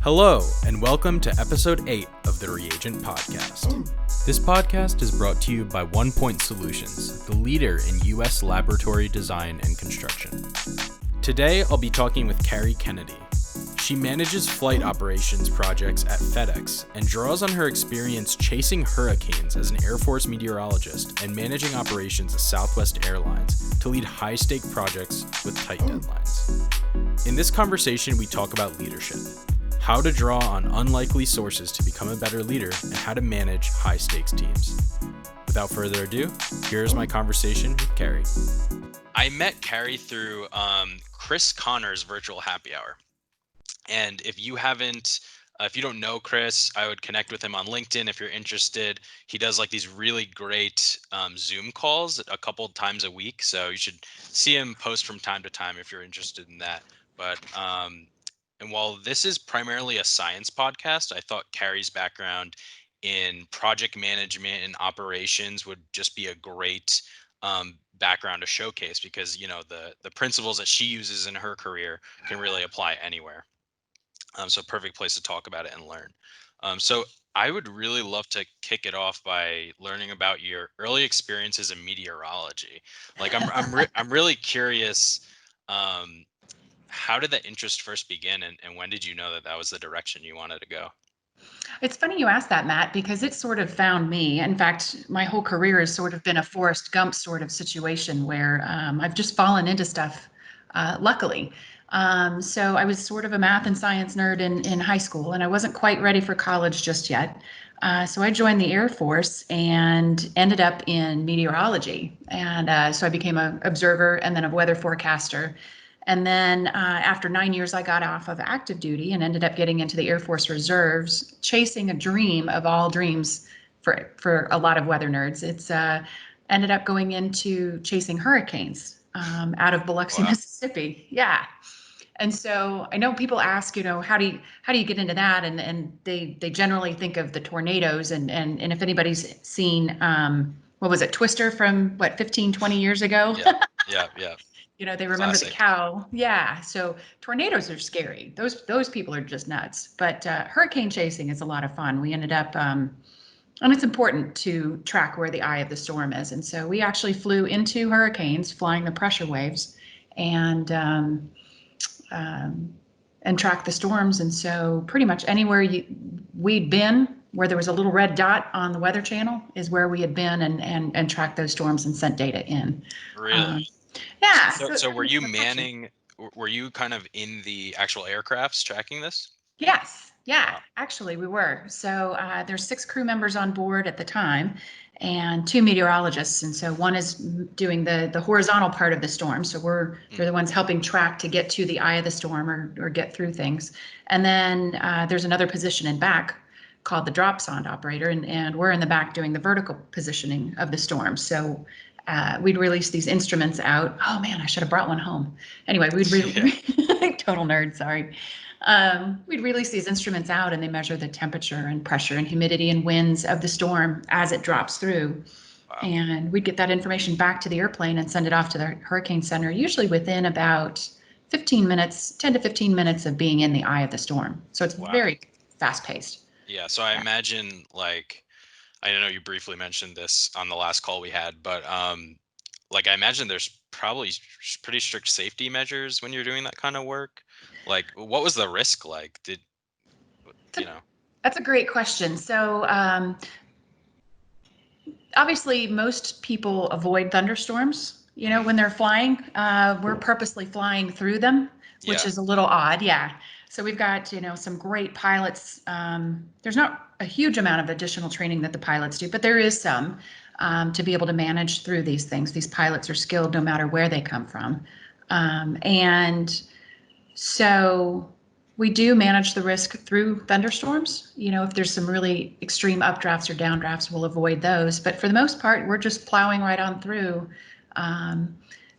Hello, and welcome to episode 8 of the Reagent podcast. This podcast is brought to you by OnePointe Solutions, the leader in U.S. laboratory design and construction. Today, I'll be talking with Kari Kennedy. She manages flight operations projects at FedEx and draws on her experience chasing hurricanes as an Air Force meteorologist and managing operations at Southwest Airlines to lead high-stake projects with tight deadlines. In this conversation, we talk about leadership, how to draw on unlikely sources to become a better leader, and how to manage high-stakes teams. Without further ado, here's my conversation with Kari. I met Kari through Chris Connor's virtual happy hour. And if you don't know Chris, I would connect with him on LinkedIn if you're interested. He does like these really great Zoom calls a couple times a week. So you should see him post from time to time if you're interested in that. But and while this is primarily a science podcast, I thought Kari's background in project management and operations would just be a great background to showcase because, you know, the principles that she uses in her career can really apply anywhere. So perfect place to talk about it and learn. So I would really love to kick it off by learning about your early experiences in meteorology. Like I'm really curious. How did that interest first begin, and when did you know that was the direction you wanted to go? It's funny you asked that, Matt, because it sort of found me. In fact, my whole career has sort of been a Forrest Gump sort of situation where I've just fallen into stuff, luckily. So I was sort of a math and science nerd in high school, and I wasn't quite ready for college just yet. So I joined the Air Force and ended up in meteorology. And so I became an observer and then a weather forecaster. And then after 9 years, I got off of active duty and ended up getting into the Air Force Reserves, chasing a dream of all dreams for a lot of weather nerds. It's ended up going into chasing hurricanes out of Biloxi, Wow. Mississippi. Yeah. And so I know people ask, you know, how do you get into that? And they generally think of the tornadoes. And if anybody's seen, what was it, Twister from 15, 20 years ago? Yeah. You know, they remember Classic. the cow. Yeah. So tornadoes are scary. Those people are just nuts. But hurricane chasing is a lot of fun. We ended up, and it's important to track where the eye of the storm is. And so we actually flew into hurricanes, flying the pressure waves, and track the storms. And so pretty much anywhere we'd been where there was a little red dot on the Weather Channel is where we had been and tracked those storms and sent data in. Really? Yeah. So were you manning? Were you kind of in the actual aircrafts tracking this? Yes. Yeah, Wow. actually we were. So there's 6 crew members on board at the time and 2 meteorologists. And so one is doing the horizontal part of the storm. So they're the ones helping track to get to the eye of the storm or get through things. And then there's another position in back called the drop sonde operator. And we're in the back doing the vertical positioning of the storm. So we'd release these instruments out. Oh man, I should have brought one home. Anyway, total nerd, sorry. We'd release these instruments out and they measure the temperature and pressure and humidity and winds of the storm as it drops through. Wow. And we'd get that information back to the airplane and send it off to the Hurricane Center, usually within about 10 to 15 minutes of being in the eye of the storm. So it's very fast paced. Yeah. So I imagine, like, I know you briefly mentioned this on the last call we had, but like I imagine there's probably pretty strict safety measures when you're doing that kind of work. Like, what was the risk like? That's a great question. So obviously most people avoid thunderstorms, you know, when they're flying. We're purposely flying through them, which is a little odd. Yeah. So we've got, you know, some great pilots. There's not a huge amount of additional training that the pilots do, but there is some to be able to manage through these things. These pilots are skilled no matter where they come from. And so we do manage the risk through thunderstorms. You know, if there's some really extreme updrafts or downdrafts, we'll avoid those. But for the most part, we're just plowing right on through.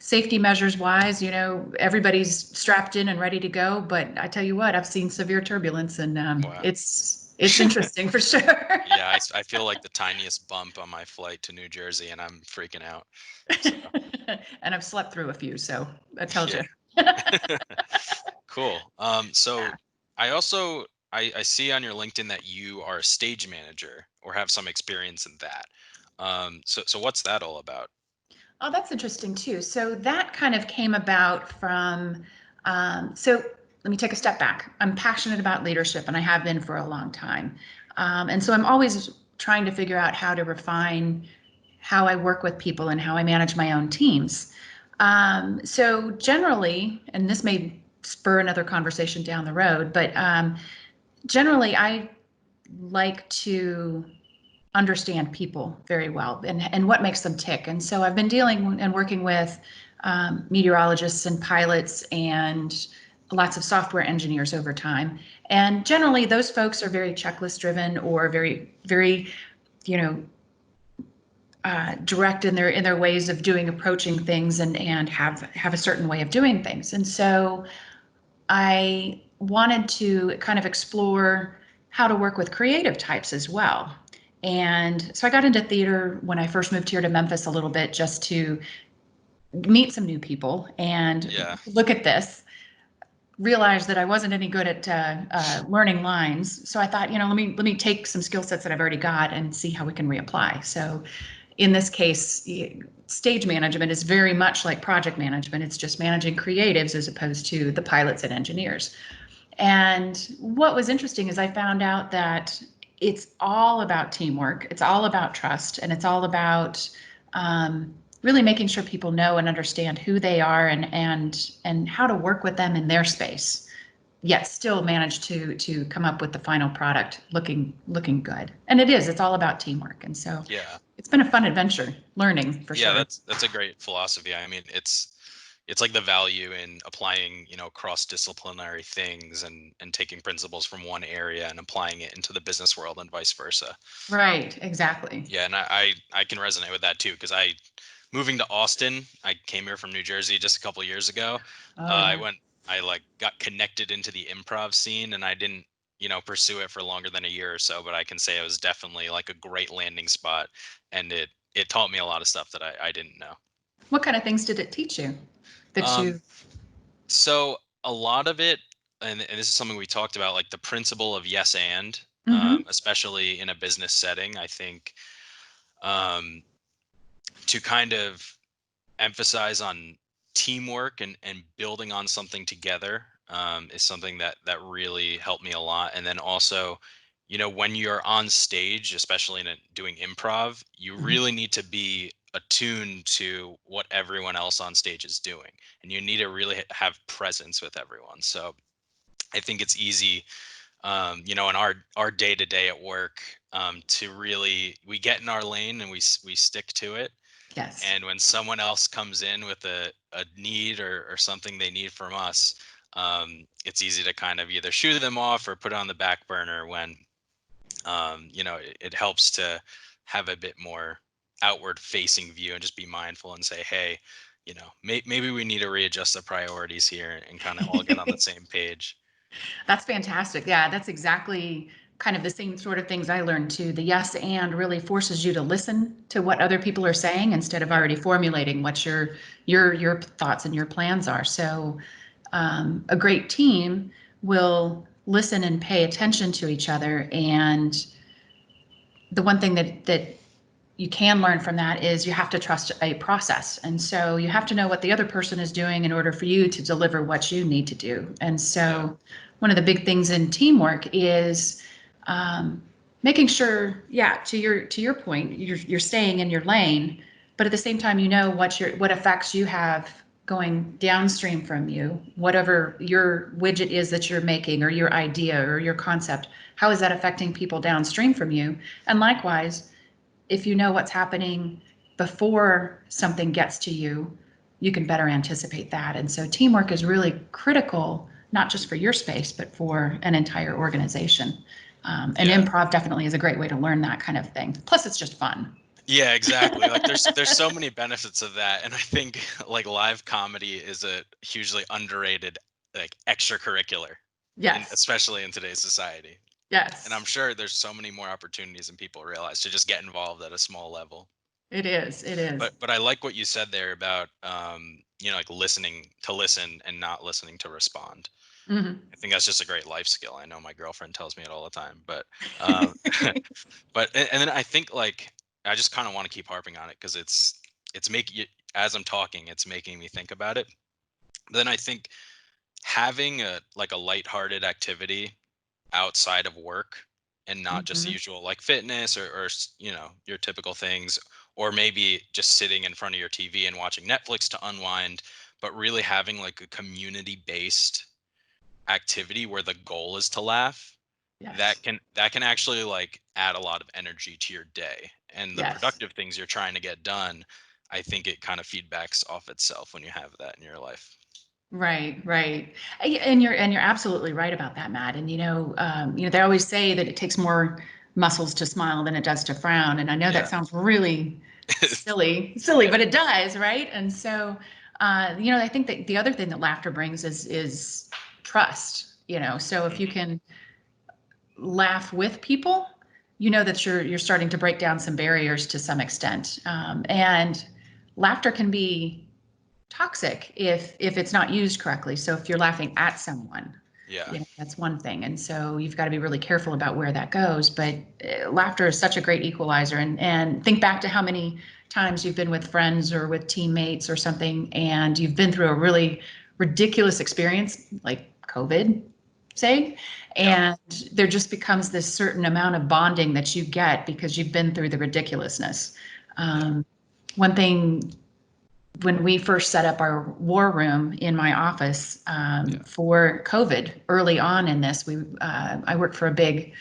Safety measures wise, you know, everybody's strapped in and ready to go. But I tell you what, I've seen severe turbulence and it's interesting for sure. Yeah, I feel like the tiniest bump on my flight to New Jersey and I'm freaking out. So. And I've slept through a few, so that tells you. Cool. So I also I see on your LinkedIn that you are a stage manager or have some experience in that. So what's that all about? Oh, that's interesting too. So that kind of came about from, so let me take a step back. I'm passionate about leadership and I have been for a long time. And so I'm always trying to figure out how to refine how I work with people and how I manage my own teams. So generally, and this may spur another conversation down the road, but generally I like to understand people very well and what makes them tick. And so I've been dealing and working with meteorologists and pilots and lots of software engineers over time. And generally, those folks are very checklist driven or very, very, you know, direct in their ways of approaching things and have a certain way of doing things. And so I wanted to kind of explore how to work with creative types as well. And so I got into theater when I first moved here to Memphis a little bit just to meet some new people and Yeah. look at this, realize that I wasn't any good at learning lines. So I thought, let me take some skill sets that I've already got and see how we can reapply. So in this case, stage management is very much like project management. It's just managing creatives as opposed to the pilots and engineers. And what was interesting is I found out that it's all about teamwork, it's all about trust, and it's all about really making sure people know and understand who they are and how to work with them in their space, yet still manage to come up with the final product looking good. And it's all about teamwork. And so Yeah. it's been a fun adventure learning for Yeah, sure. that's a great philosophy. I mean, it's like the value in applying, cross-disciplinary things and taking principles from one area and applying it into the business world and vice versa. Right, exactly. Yeah, and I can resonate with that too because I moving to Austin, I came here from New Jersey just a couple years ago. Oh yeah. I like got connected into the improv scene and I didn't, pursue it for longer than a year or so, but I can say it was definitely like a great landing spot and it taught me a lot of stuff that I didn't know. What kind of things did it teach you that Um, you so a lot of it, and this is something we talked about, like the principle of yes and, Mhm. especially in a business setting, I think um, to kind of emphasize on teamwork and building on something together is something that really helped me a lot. And then also, when you're on stage, especially doing improv, you Mhm. really need to be attuned to what everyone else on stage is doing, and you need to really have presence with everyone. So I think it's easy, in our day to day at work, to really we get in our lane and we stick to it, Yes. and when someone else comes in with a need or something they need from us, it's easy to kind of either shoo them off or put it on the back burner when, it helps to have a bit more outward facing view and just be mindful and say, hey, maybe we need to readjust the priorities here and kind of all get on the same page. That's fantastic. Yeah, that's exactly kind of the same sort of things I learned too. The yes and really forces you to listen to what other people are saying instead of Yeah. already formulating what your thoughts and your plans are. So a great team will listen and pay attention to each other. And the one thing that you can learn from that is you have to trust a process. And so you have to know what the other person is doing in order for you to deliver what you need to do. And Yeah. so one of the big things in teamwork is making sure, yeah, to your point, you're staying in your lane, but at the same time, what effects you have going downstream from you, whatever your widget is that you're making or your idea or your concept, how is that affecting people downstream from you? And likewise, if you know what's happening before something gets to you, you can better anticipate that. And so teamwork is really critical, not just for your space, but for an entire organization. And Yeah. improv definitely is a great way to learn that kind of thing. Plus, it's just fun. Yeah, exactly. Like there's so many benefits of that. And I think like live comedy is a hugely underrated like extracurricular in Yes, especially in today's society. And I'm yes, sure there's so many more opportunities than people realize to just get involved at a small level. it is. It is. But I like what you said there about like listening to listen and not listening to respond. Mhm. I think that's just a great life skill. I know my girlfriend tells me it all the time, but um, and then I think like I just kind of want to keep harping on it because it's making it as I'm talking, it's making me think about it. Then I think having a lighthearted activity outside of work and not just the Mhm. usual like fitness your typical things, or maybe just sitting in front of your TV and watching Netflix to unwind, but really having like a community based activity where the goal is to laugh, Yes. that can actually like add a lot of energy to your day and the Yes. productive things you're trying to get done. I think it kind of feedbacks off itself when you have that in your life. Right, right. And you're absolutely right about that, Matt. And they always say that it takes more muscles to smile than it does to frown. And I know that Yeah. sounds really silly, Yeah. but it does, right? And so, I think that the other thing that laughter brings is trust. So if you Hmm. can laugh with people, you know that you're starting to break down some barriers to some extent. And laughter can be toxic if it's not used correctly. So if you're laughing at someone, Yeah. that's one thing. And so you've got to be really careful about where that goes. But laughter is such a great equalizer. And think back to how many times you've been with friends or with teammates or something, and you've been through a really ridiculous experience like COVID, say, Yeah. and there just becomes this certain amount of bonding that you get because you've been through the ridiculousness. Yeah. Um, One thing, when we first set up our war room in my office Yeah. for COVID early on in this, I worked for a big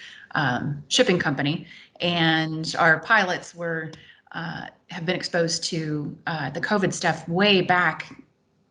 shipping company, Hmm. and our pilots have been exposed to the COVID stuff way back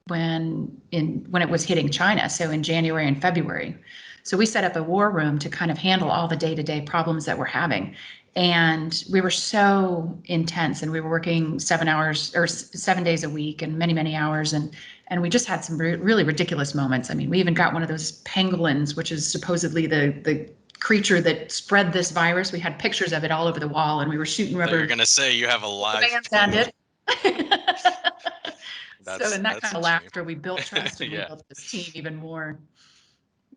when it was hitting China, so in January and February. So we set up a war room to kind of handle all the day-to-day problems that we're having. And we were so intense, and we were working 7 hours or 7 days a week and many, many hours. And we just had some really ridiculous moments. I mean, we even got one of those pangolins, which is supposedly the creature that spread this virus. We had pictures of it all over the wall, and we were shooting So you're rubber gonna say you have a live bands penguin? at it. So in that That's kind of interesting. laughter, we built trust and we Yeah. built this team even more,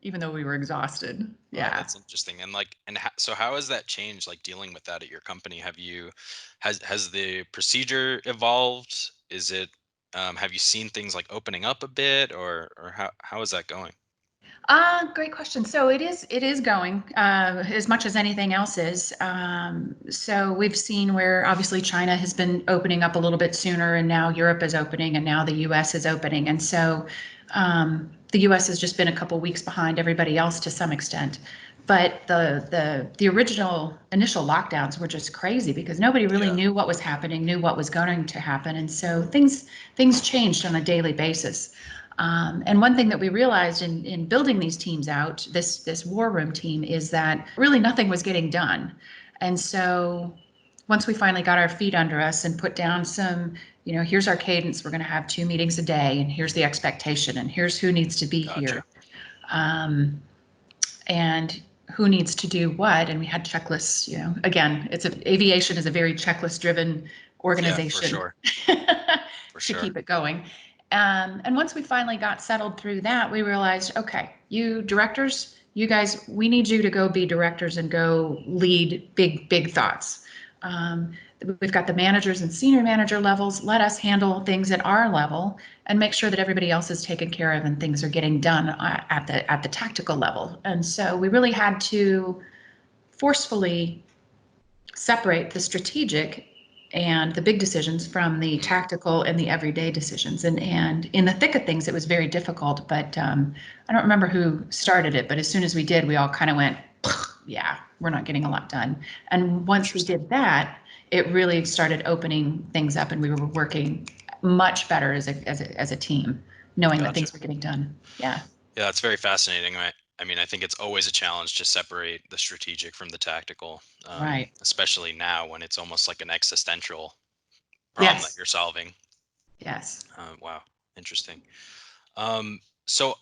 even though we were exhausted. Wow, Yeah. that's interesting. And like, so how has that changed? Like dealing with that at your company? Has the procedure evolved? Is it, have you seen things like opening up a bit, or how is that going? Great question. So it is going as much as anything else is. So we've seen where obviously China has been opening up a little bit sooner, and now Europe is opening, and now the U.S. is opening, and so the U.S. has just been a couple weeks behind everybody else to some extent. But the original initial lockdowns were just crazy because nobody really Yeah. knew what was happening, knew what was going to happen, and so things changed on a daily basis. And one thing that we realized in building these teams out, this war room team, is that really nothing was getting done. And so once we finally got our feet under us and put down some, here's our cadence, we're going to have 2 meetings a day, and here's the expectation, and here's who needs to be Gotcha. here, um, and who needs to do what. And we had checklists. Again, aviation is a very checklist driven Yeah, for organization sure. For to sure. keep it going. And once we finally got settled through that, we realized, okay, you directors, you guys, we need you to go be directors and go lead big thoughts. Um, we've got the managers and senior manager levels. Let us handle things at our level and make sure that everybody else is taken care of and things are getting done at the tactical level. And so we really had to forcefully separate the strategic and the big decisions from the Mm, tactical and the everyday decisions. And in the thick of things, it was very difficult. But I don't remember who started it, but as soon as we did, we all kind of went, yeah, we're not getting a lot done. And once we interesting. did that, it really started opening things up, and we were working much better as a team, knowing that Gotcha. things were getting done. Yeah. Yeah, that's very fascinating. I mean, I think it's always a challenge to separate the strategic from the tactical, Right. especially now when it's almost like an existential problem that Yes. you're solving. Yes. Wow, interesting. So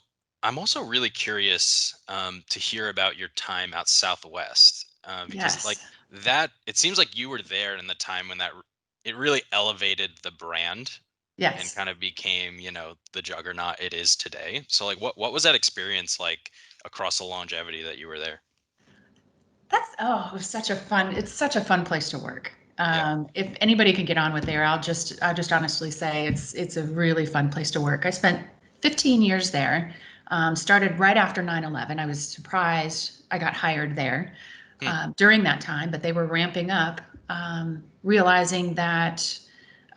I'm also really curious to hear about your time at Southwest, because like Yes. that, it seems like you were there in the time when it really elevated the brand. and Yes. kind of became, the juggernaut it is today. So like what was that experience like across the longevity that you were there? It was it's such a fun place to work. Yeah. If anybody can get on with there, I'll just honestly say it's a really fun place to work. I spent 15 years there. Started right after 9/11. I was surprised I got hired there Hmm. during that time, but they were ramping up, realizing that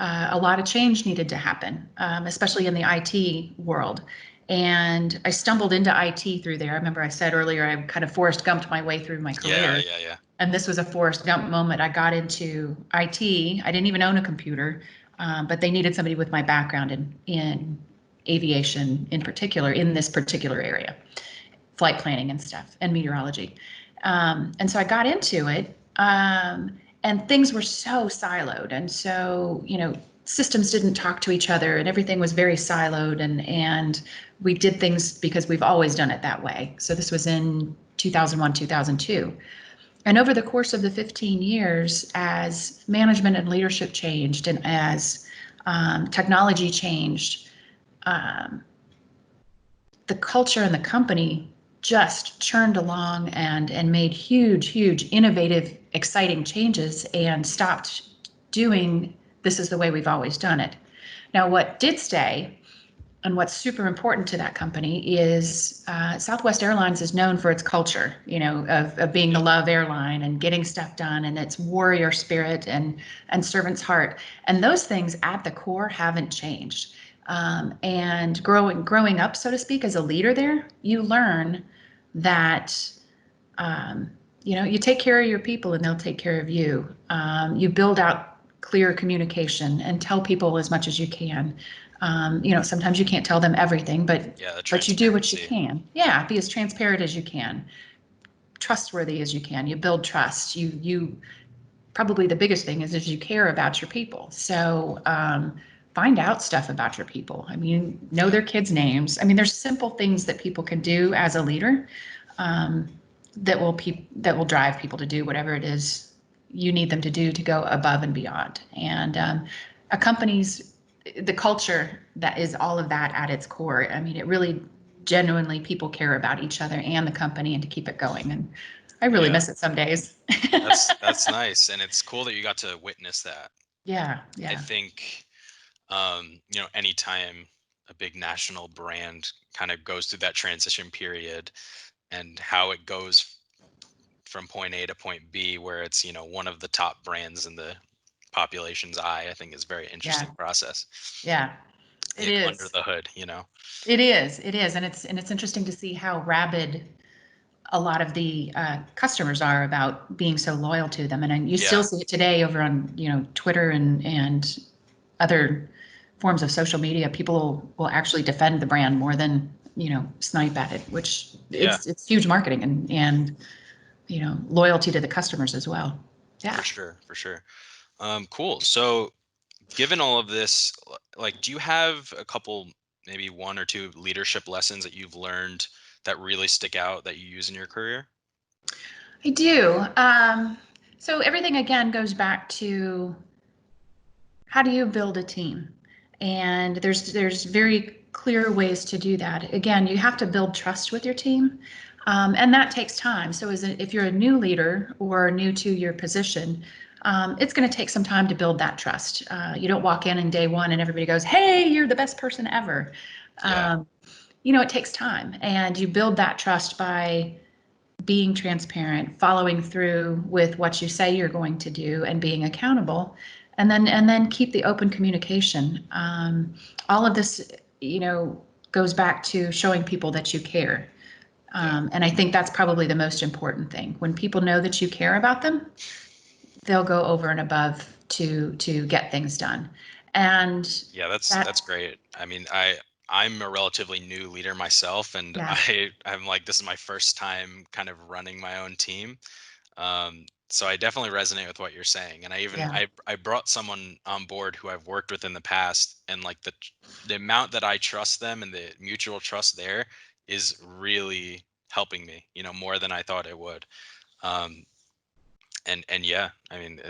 a lot of change needed to happen, especially in the IT world. And I stumbled into IT through there. I remember I said earlier I kind of Forrest Gumped my way through my Yeah, career. yeah, yeah. And this was a Forrest Gump moment. I got into IT. I didn't even own a computer, but they needed somebody with my background in aviation, in particular, in this particular area, flight planning and stuff, and meteorology. And so I got into it, and things were so siloed, and so systems didn't talk to each other, and everything was very siloed, and we did things because we've always done it that way. So this was in 2001, 2002. And over the course of the 15 years, as management and leadership changed and as technology changed, um, the culture and the company just churned along and made huge, innovative, exciting changes and stopped doing this is the way we've always done it. Now, what did stay and what's super important to that company is Southwest Airlines is known for its culture, of being the Yep. love airline and getting stuff done and its warrior spirit and servant's heart. And those things at the core haven't changed. And growing up, so to speak, as a leader there, you learn that you take care of your people and they'll take care of you. You build out clear communication and tell people as much as you can. Sometimes you can't tell them everything, Yeah, the but you do what you transparency. can. Yeah, be as transparent as you can, trustworthy as you can. You build trust. You probably the biggest thing is you care about your people. So find out stuff about your people. I mean, know Yeah. their kids' names. I mean, there's simple things that people can do as a leader um, that will drive people to do whatever it is you need them to do to go above and beyond. And a company's the culture that is all of that at its core. I mean, it really genuinely people care about each other and the company and to keep it going. And I really Yeah. miss it some days. That's nice, and it's cool that you got to witness that. Yeah, I yeah, think anytime a big national brand kind of goes through that transition period and how it goes from point A to point B, where it's, one of the top brands in the population's eye, I think is a very yeah, interesting process. yeah. It Like under is. the hood. It is. It is, and it's interesting to see how rabid a lot of the customers are about being so loyal to them, and you still Yeah, see it today over on Twitter and other forms of social media. People will actually defend the brand more than snipe at it, which yeah, it's huge marketing and loyalty to the customers as well. for Yeah. sure, for sure. Cool. So given all of this, like, do you have a couple, maybe one or two leadership lessons that you've learned that really stick out that you use in your career? I do. So everything again goes back to how do you build a team? And there's very clear ways to do that. Again, you have to build trust with your team, and that takes time. So if you're a new leader or new to your position, it's going to take some time to build that trust. You don't walk in day one and everybody goes, "Hey, you're the best person ever." Yeah, Um, it takes time, and you build that trust by being transparent, following through with what you say you're going to do, and being accountable, and then keep the open communication. All of this, goes back to showing people that you care, yeah, and I think that's probably the most important thing. When people know that you care about them, they'll go over and above to get things done, and yeah. That's that, great. I mean, I'm a relatively new leader myself, and yeah, I'm like, this is my first time kind of running my own team. So I definitely resonate with what you're saying, and yeah, I brought someone on board who I've worked with in the past, and like the amount that I trust them and the mutual trust there is really helping me, more than I thought it would. Um, And yeah, I mean,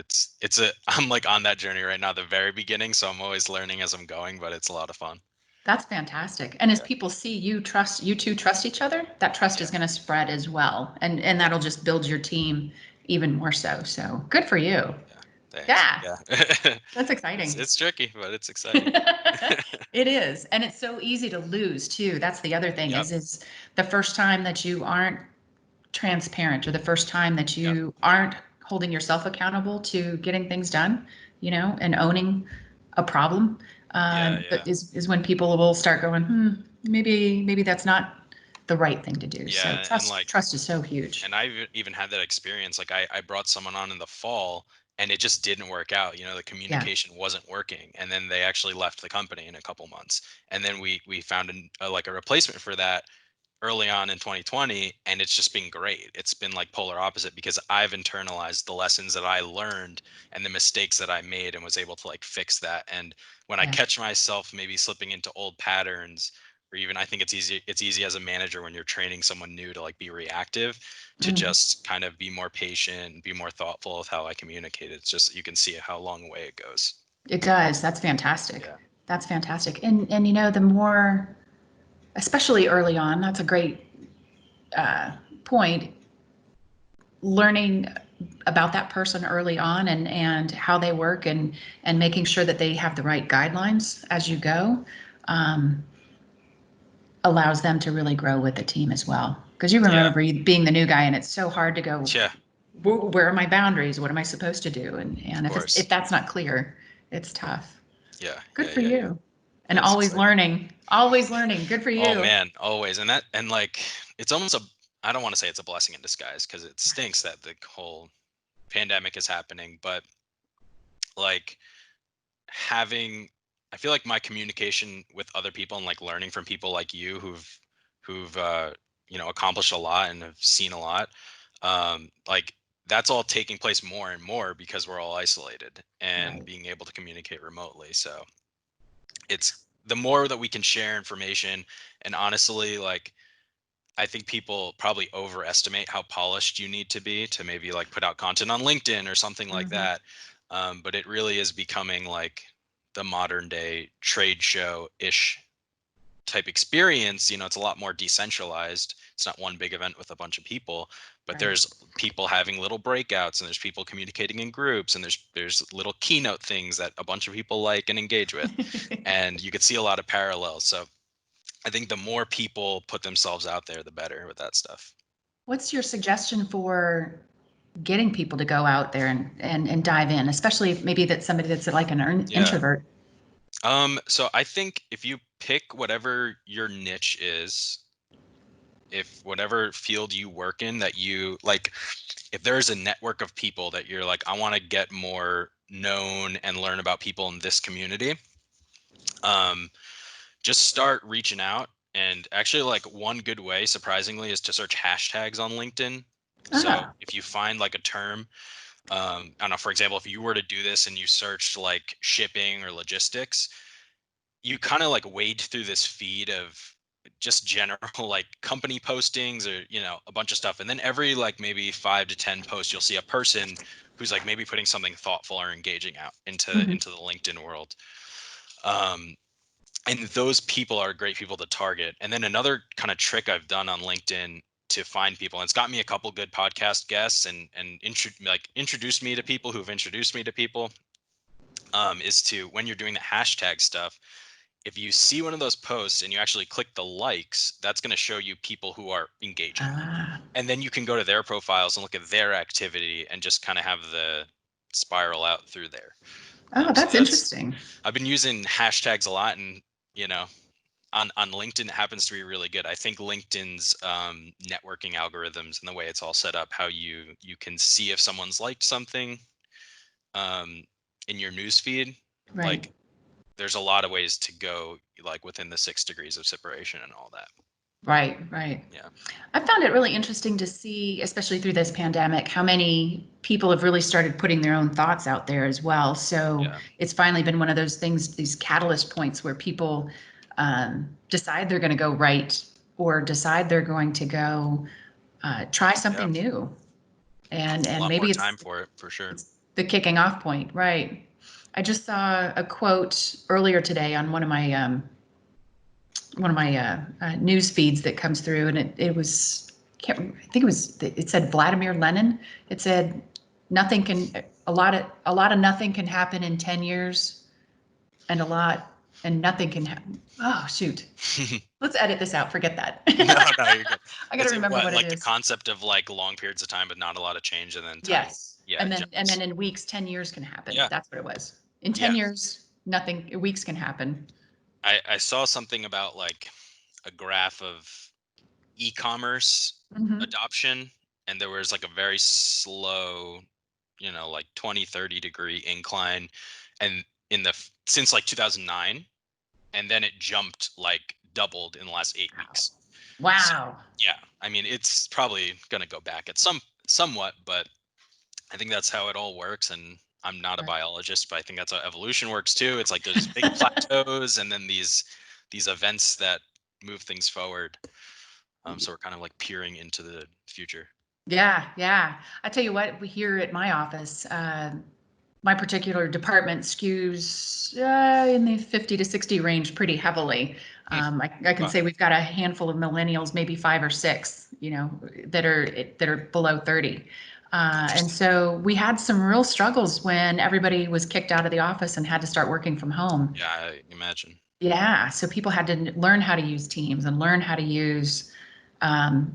I'm like on that journey right now, the very beginning. So I'm always learning as I'm going, but it's a lot of fun. That's fantastic. And as Yeah. people see you two trust each other, that trust Yeah. is going to spread as well. And that'll just build your team even more so. So good for you. Yeah. Thanks. Yeah, Yeah. that's exciting. It's tricky, but it's exciting. It is. And it's so easy to lose too. That's the other thing Yep. is the first time that you aren't transparent or the first time that Yep. you aren't holding yourself accountable to getting things done, and owning a problem, Yeah. Yeah. is when people will start going, maybe that's not the right thing to do. So Yeah. And like, trust is so huge. and I've even had that experience. Like I brought someone on in the fall and it just didn't work out. The Yeah. communication wasn't working. And then they actually left the company in a couple months. And then we found like a replacement for that early on in 2020, and it's just been great. It's been like polar opposite because I've internalized the lessons that I learned and the mistakes that I made and was able to like fix that. And when I Yeah. catch myself maybe slipping into old patterns, or even I think it's easy as a manager when you're training someone new to like be reactive, to Mhm. just kind of be more patient, be more thoughtful with how I communicate. It's just you can see how long away it goes. It does. That's fantastic. Yeah. That's fantastic. And the more, especially early on, that's a great point. Learning about that person early on and how they work and making sure that they have the right guidelines as you go, um, allows them to really grow with the team as well. Because you Yeah. remember being the new guy and it's so hard to go, Yeah. where are my boundaries? What am I supposed to do? And Of if course. that's not clear, it's tough. Yeah. Good Yeah. for Yeah. Yeah. you. And Yeah. It's always exciting. learning, always learning. Good for Oh you. man, always. And like it's almost I don't want to say it's a blessing in disguise because it stinks that the whole pandemic is happening, but like having I feel like my communication with other people and like learning from people like you who've accomplished a lot and have seen a lot, like that's all taking place more and more because we're all isolated and Right. being able to communicate remotely. So it's the more that we can share information, and honestly, like I think people probably overestimate how polished you need to be to maybe like put out content on LinkedIn or something like Mhm. that. But it really is becoming like the modern day trade show ish type experience. It's a lot more decentralized. It's not one big event with a bunch of people, but Right. there's people having little breakouts and there's people communicating in groups and there's little keynote things that a bunch of people like and engage with. And you could see a lot of parallels. So I think the more people put themselves out there, the better with that stuff. What's your suggestion for getting people to go out there and dive in, especially if maybe that's somebody that's like an Yeah. introvert? So I think if you pick whatever your niche is, if whatever field you work in that you like, if there's a network of people that you're like, I want to get more known and learn about people in this community, um, just start reaching out. And actually, like one good way, surprisingly, is to search hashtags on LinkedIn. So Ah, if you find like a term, I don't know, for example, if you were to do this and you searched like shipping or logistics, you kind of like wade through this feed of just general like company postings or a bunch of stuff, and then every like maybe 5 to 10 posts you'll see a person who's like maybe putting something thoughtful or engaging out into mhm. into the LinkedIn world. um, and those people are great people to target. And then another kind of trick I've done on LinkedIn to find people, and it's got me a couple good podcast guests and introduced me to people who've introduced me to people, is to, when you're doing the hashtag stuff, if you see one of those posts and you actually click the likes, that's going to show you people who are engaging. Ah, And then you can go to their profiles and look at their activity and just kind of have the spiral out through there. oh, So that's interesting. I've been using hashtags a lot, and you know, on LinkedIn, it happens to be really good. I think LinkedIn's networking algorithms and the way it's all set up, how you can see if someone's liked something um, in your news feed, Right. like there's a lot of ways to go like within the 6 degrees of separation and all that. Right, right. Yeah. I found it really interesting to see, especially through this pandemic, how many people have really started putting their own thoughts out there as well. So Yeah. it's finally been one of those things, these catalyst points where people decide they're going to go right or decide they're going to go try Yeah. something new. A lot more maybe time for it, for sure. it's the kicking off point, right? I just saw a quote earlier today on one of my news feeds that comes through, and it was I think it said Vladimir Lenin. It said nothing can a lot of nothing can happen in 10 years, and a lot and nothing can happen. Oh shoot, let's edit this out. Forget that. No, you're good. I got to remember what it like the is. concept of like long periods of time, but not a lot of change, and then time. Yes, Yeah, it and jumps. then in weeks, 10 years can happen. Yeah, That's what it was. In 10 yeah. years, nothing. Weeks can happen. I saw something about like a graph of e-commerce Hmm. adoption, and there was like a very slow, like 20-30 degree incline, and since like 2009, and then it jumped like doubled in the last 8 weeks. So Wow. yeah, I mean it's probably gonna go back at somewhat, but I think that's how it all works. And I'm not a Right. biologist, but I think that's how evolution works too. It's like there's big plateaus and then these events that move things forward. So we're kind of like peering into the future. Yeah, yeah. I tell you what, we here at my office, my particular department skews in the 50 to 60 range pretty heavily. Hmm. I can Wow. say we've got a handful of millennials, maybe 5 or 6, that are below 30. And Interesting. so we had some real struggles when everybody was kicked out of the office and had to start working from home. Yeah, I imagine. Yeah, so people had to learn how to use Teams and learn how to use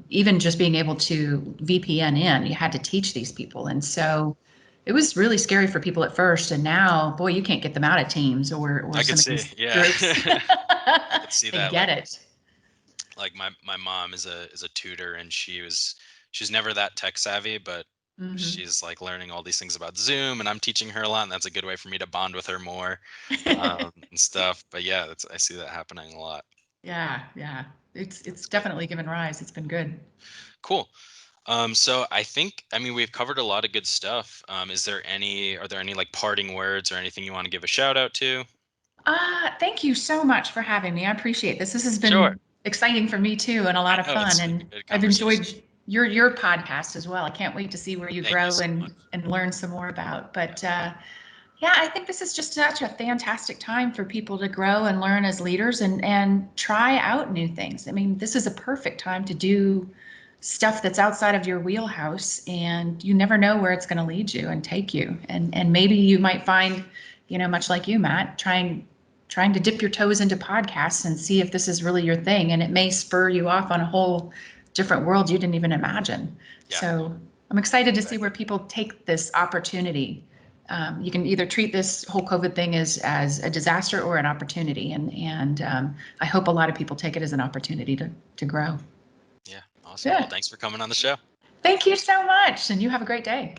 even just being able to VPN in. You had to teach these people, and Yeah, so it was really scary for people at first. And now, boy, you can't get them out of Teams or I could some of see. these Yeah, groups. I could see They that. get it. Like my mom is a tutor, and she's never that tech savvy, but Hmm. she's like learning all these things about Zoom, and I'm teaching her a lot, and that's a good way for me to bond with her more, and stuff. But yeah, I see that happening a lot. Yeah, yeah. It's That's good. definitely given rise. It's been good. Cool. So I mean, we've covered a lot of good stuff. Are there any like parting words or anything you want to give a shout out to? Thank you so much for having me. I appreciate this. This has Sure. been exciting for me too, and a lot I of know fun. it's been And a good I've conversation. enjoyed your podcast as well. I can't wait to see where you Thank you grow so much. and learn some more about. But yeah, I think this is just such a fantastic time for people to grow and learn as leaders and try out new things. I mean, this is a perfect time to do stuff that's outside of your wheelhouse, and you never know where it's going to lead you and take you. And maybe you might find, much like you, Matt, trying to dip your toes into podcasts and see if this is really your thing, and it may spur you off on a whole different world you didn't even imagine. Yeah, So I'm excited to see where exactly. people take this opportunity. You can either treat this whole COVID thing as a disaster or an opportunity, and I hope a lot of people take it as an opportunity to grow. Yeah, awesome. Well, Yeah. thanks for coming on the show. Thank you so much, and you have a great day.